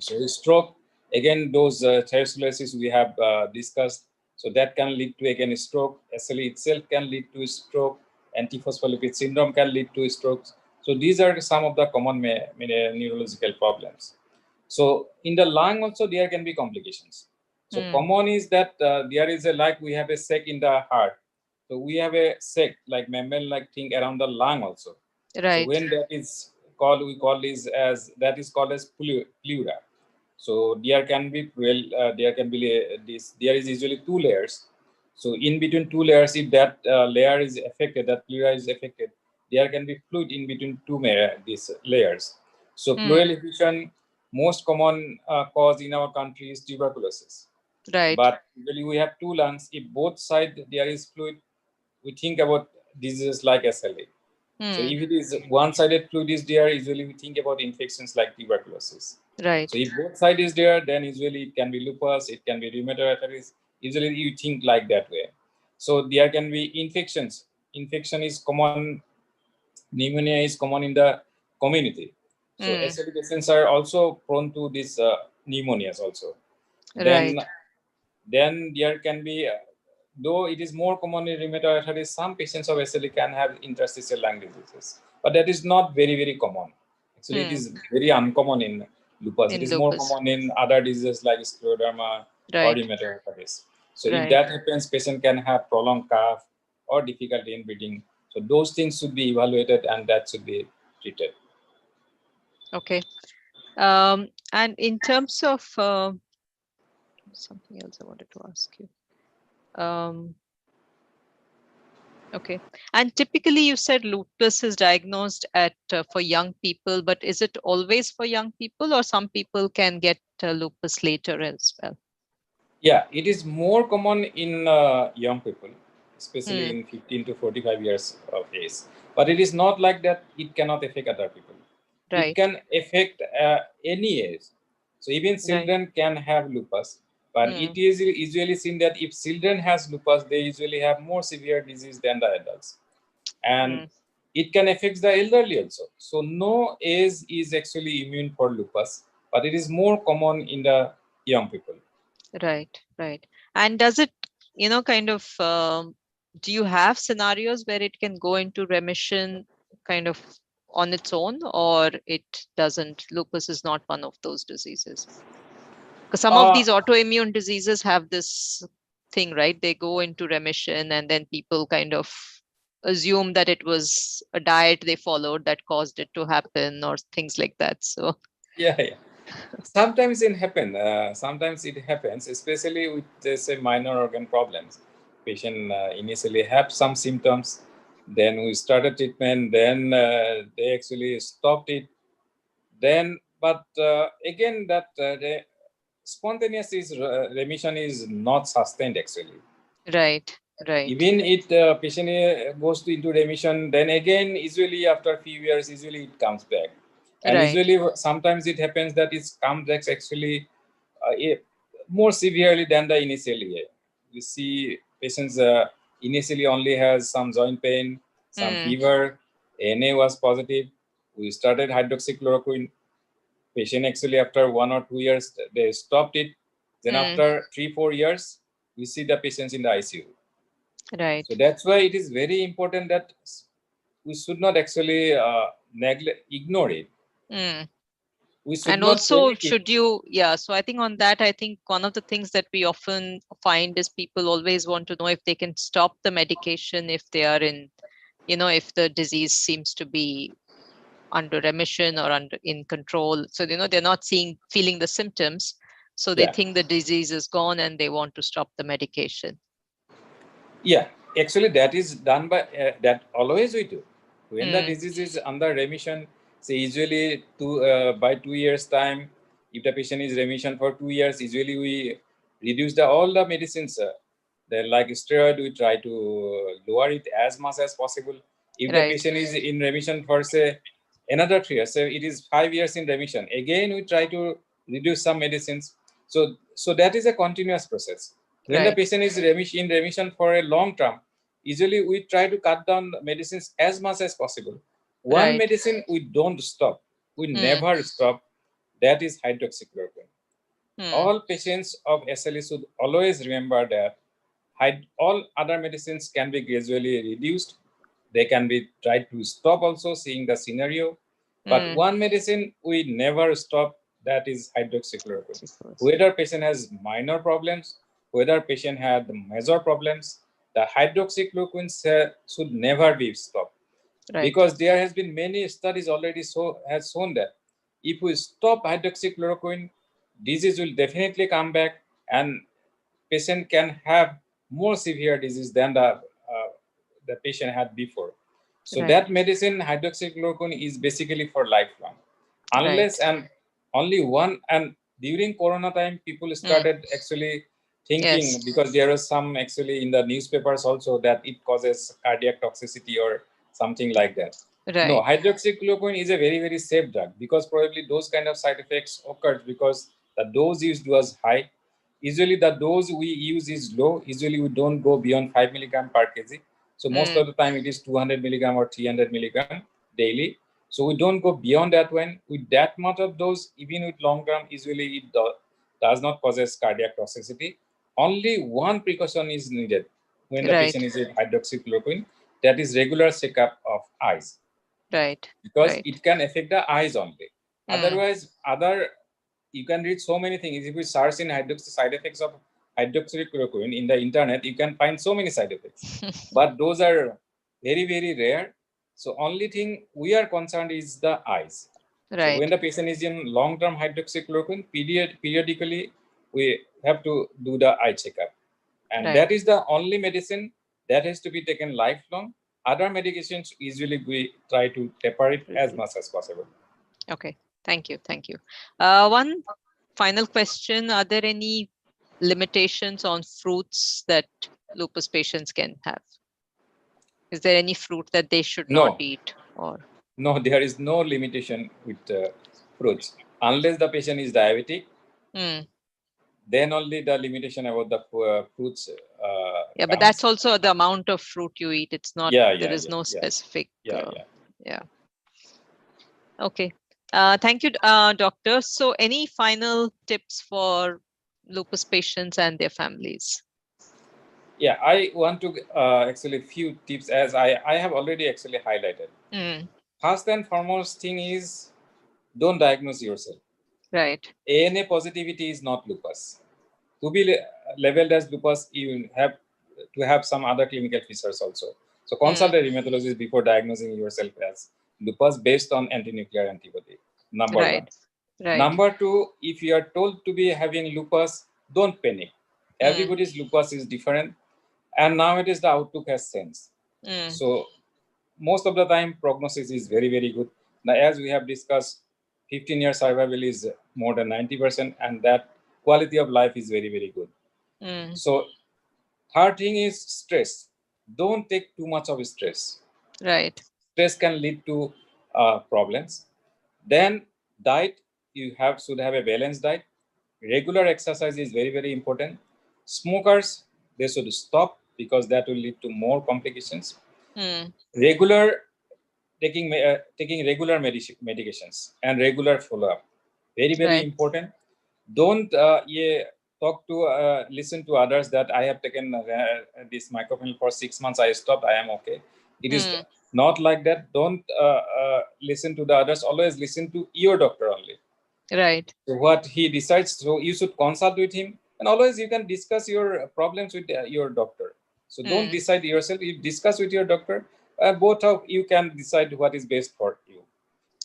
So stroke, again, those thyroidosis we have discussed. So that can lead to again stroke. SLE itself can lead to stroke. Antiphospholipid syndrome can lead to strokes. So these are some of the common neurological problems. So in the lung also there can be complications. So common is that there is we have a sac in the heart. So we have a sac like mammal-like thing around the lung also. So when that is called, we call this as pleura. So there can be there is usually two layers. So in between two layers, if that layer is affected, that pleura is affected, there can be fluid in between these layers. So pleural effusion, most common cause in our country is tuberculosis. But usually we have two lungs. If both sides there is fluid, we think about diseases like SLA. So if it is one-sided fluid is there, usually we think about infections like tuberculosis. So if both sides is there, then usually it can be lupus, it can be rheumatoid arthritis. Usually you think like that way. So there can be infections. Infection is common. Pneumonia is common in the community. So SLE patients are also prone to these pneumonias also. Then there can be, though it is more common in rheumatoid arthritis, some patients of SLE can have interstitial lung diseases, but that is not very, very common. Actually, it is very uncommon in lupus. It is more common in other diseases like scleroderma or rheumatoid arthritis. So if that happens, patient can have prolonged cough or difficulty in breathing. So those things should be evaluated and that should be treated. Okay. And in terms of something else I wanted to ask you. Okay. And typically, you said lupus is diagnosed at for young people, but is it always for young people, or some people can get lupus later as well? Yeah, it is more common in young people, especially Hmm. in 15 to 45 years of age. But it is not like that it cannot affect other people. It Right. can affect any age. So even Right. children can have lupus. But Hmm. it is usually seen that if children has lupus, they usually have more severe disease than the adults. And Hmm. it can affect the elderly also. So no age is actually immune for lupus, but it is more common in the young people. Right. Right. And does it, kind of, do you have scenarios where it can go into remission kind of on its own, or it doesn't? Lupus is not one of those diseases. Because some of Uh, these autoimmune diseases have this thing, right? They go into remission, and then people kind of assume that it was a diet they followed that caused it to happen, or things like that. So, yeah, yeah. Sometimes it happen. Sometimes it happens, especially with say minor organ problems. Patient initially have some symptoms, then we started treatment, then they actually stopped it. Then, but again, that the spontaneous remission is not sustained actually. right, right, Even it patient goes into remission, then again usually after a few years usually it comes back, and right. usually sometimes it happens that it comes back actually more severely than the initial year. We see patients initially only has some joint pain, some Hmm, fever, Na was positive, we started hydroxychloroquine. Patient actually after 1 or 2 years they stopped it, then hmm, after 3 4 years we see the patients in the ICU. So right. that's why it is very important that we should not actually ignore it. Hmm. We should And not also, panic it. should you, yeah. So I think on that, I think one of the things that we often find is people always want to know if they can stop the medication if they are in, if the disease seems to be under remission or under in control. So they're not feeling the symptoms, so they Yeah, think the disease is gone and they want to stop the medication. yeah. Actually, that is done by that always we do. When the Hmm. disease is under remission, say usually by 2 years time, if the patient is remission for 2 years, usually we reduce all the medicines. Then like steroid, we try to lower it as much as possible. If the Right. patient is in remission for say another 3 years, so it is 5 years in remission. Again, we try to reduce some medicines. So that is a continuous process. When the Right. patient is in remission for a long term, usually we try to cut down the medicines as much as possible. One Right. medicine we don't stop, we Hmm. never stop, that is hydroxychloroquine. Hmm. All patients of SLE should always remember that all other medicines can be gradually reduced. They can be tried to stop also, seeing the scenario. But Hmm. one medicine we never stop, that is hydroxychloroquine. Suppose. Whether patient has minor problems, whether patient had major problems, the hydroxychloroquine should never be stopped, Right. because there has been many studies already has shown that if we stop hydroxychloroquine, disease will definitely come back, and patient can have more severe disease than the patient had before. So Right. that medicine, hydroxychloroquine, is basically for lifelong. Right. Unless and only one, and during Corona time, people Hmm. started actually thinking, Yes. because there was some actually in the newspapers also that it causes cardiac toxicity or something like that. No, Right. hydroxychloroquine is a very, very safe drug, because probably those kind of side effects occurred because the dose used was high. Usually the dose we use is low. Usually we don't go beyond 5 milligram per kg. So most Hmm. of the time it is 200 milligram or 300 milligram daily. So we don't go beyond that one. With that much of dose, even with long term, usually it does not causes cardiac toxicity. Only one precaution is needed when the patient Right. is in hydroxychloroquine, that is regular checkup of eyes, Right. because Right. it can affect the eyes only. Hmm. Otherwise, other you can read so many things. If you search in side effects of hydroxychloroquine in the internet, you can find so many side effects, but those are very, very rare. So only thing we are concerned is the eyes. So when Right. the patient is in long-term hydroxychloroquine, periodically we have to do the eye checkup, and that Right. is the only medicine that has to be taken lifelong. Other medications, usually we try to taper it as much as possible. Okay, thank you. One final question: are there any limitations on fruits that lupus patients can have? Is there any fruit that they should not eat? Or no, there is no limitation with fruits unless the patient is diabetic. Then only the limitation about the fruits. Yeah, but that's also the amount of fruit you eat. It's not. There is no specific. Yeah. Okay. Thank you, doctor. So, any final tips for lupus patients and their families? Yeah, I want to actually few tips as I have already actually highlighted. First and foremost thing is don't diagnose yourself. Right. ANA positivity is not lupus. To be labeled as lupus, you have to have some other clinical features also. So consult a rheumatologist before diagnosing yourself as lupus based on anti-nuclear antibody. Number one. Number two, if you are told to be having lupus, don't panic. Everybody's lupus is different. And nowadays the outlook has changed. So most of the time prognosis is very, very good. Now, as we have discussed, 15-year survival is more than 90%, and that quality of life is very, very good. So third thing is stress. Don't take too much of stress. Right. Stress can lead to problems. Then diet, you should have a balanced diet. Regular exercise is very, very important. Smokers, they should stop because that will lead to more complications. Regular taking regular medications and regular follow-up, very, very important. Don't talk to listen to others that I have taken this microphone for 6 months, I stopped, I am okay. It is not like that. Don't listen to the others. Always listen to your doctor only. Right. So what he decides, so you should consult with him, and always you can discuss your problems with your doctor. So don't decide yourself. You discuss with your doctor. Both of you can decide what is best for you.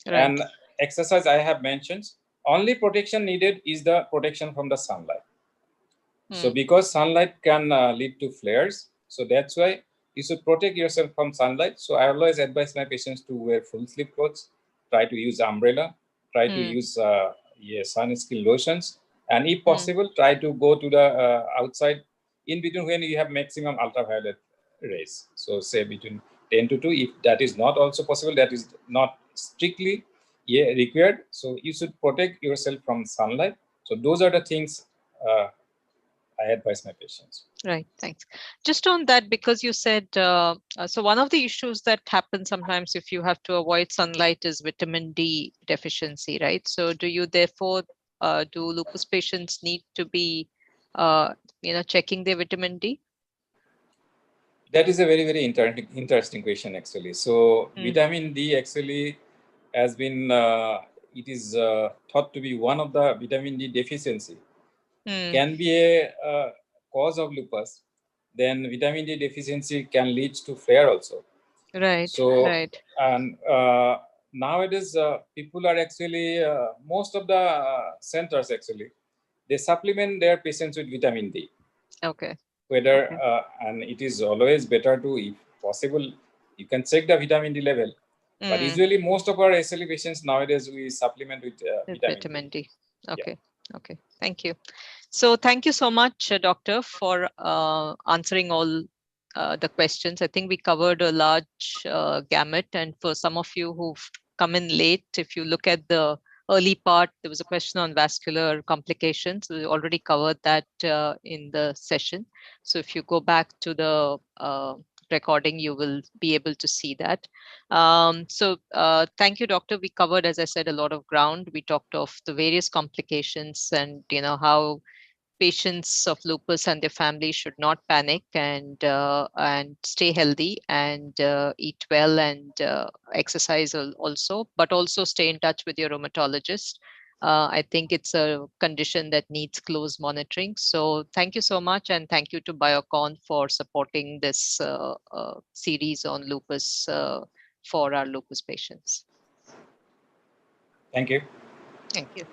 Right. And exercise I have mentioned. Only protection needed is the protection from the sunlight. So because sunlight can lead to flares, so that's why you should protect yourself from sunlight. So I always advise my patients to wear full sleeve clothes, try to use umbrella, try to use sunscreen lotions, and if possible, try to go to the outside in between when you have maximum ultraviolet rays. So say between 10 to 2. If that is not also possible, that is not strictly required. So you should protect yourself from sunlight. So those are the things I advise my patients. Right, thanks. Just on that, because you said, so one of the issues that happens sometimes if you have to avoid sunlight is vitamin D deficiency, right? So do you therefore, do lupus patients need to be, checking their vitamin D? That is a very, very interesting question, actually. So vitamin D actually has been, it is thought to be one of the vitamin D deficiency. Can be a cause of lupus. Then vitamin D deficiency can lead to flare also. Right. So, right. And nowadays people are actually, most of the centers actually, they supplement their patients with vitamin D. Okay. Whether and it is always better to, if possible, you can check the vitamin D level. But usually most of our SLE patients nowadays we supplement with vitamin D. Okay. Yeah. Okay. Thank you. So thank you so much, doctor, for answering all the questions. I think we covered a large gamut. And for some of you who've come in late, if you look at the early part, there was a question on vascular complications. We already covered that in the session. So if you go back to the recording, you will be able to see that. So thank you, doctor. We covered, as I said, a lot of ground. We talked of the various complications and how patients of lupus and their families should not panic and stay healthy and eat well and exercise also, but also stay in touch with your rheumatologist. I think it's a condition that needs close monitoring. So thank you so much, and thank you to Biocon for supporting this series on lupus for our lupus patients. Thank you. Thank you.